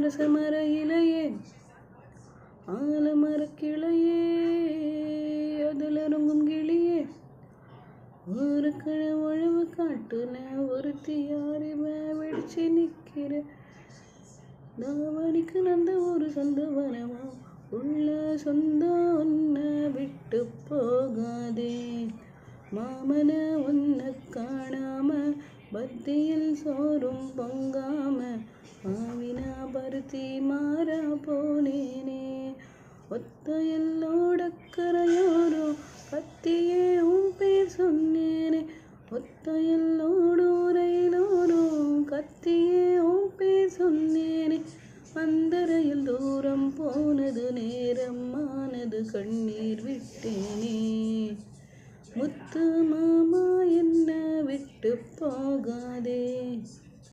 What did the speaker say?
அரசமர இலையே ஆலமர கிளையே அதில் இறங்கும் கிளியே ஒரு உழவு காட்டுன ஒருத்தி யாரிவ வெடிச்சு நிற்கிற தாவணிக்கு நந்த ஒரு சொந்தவனமா உள்ள சொந்தம் ஒன்ன விட்டு போகாதே மாமன ஒன்ன காணாம பத்தியில் சோறும் பொங்காம மாவினா பருத்தி மாறா போனேனே ஒத்தையல்லோட கரையோரோ கத்தியே உன் பேர் சொன்னேனே ஒத்தையல்லோடு ரயிலோரோ கத்தியே உன் பேர் சொன்னேனே அந்தரையில் தூரம் போனது நேரம் ஆனது கண்ணீர் விட்டேனே முத்து மாமா என்ன விட்டு போகாதே.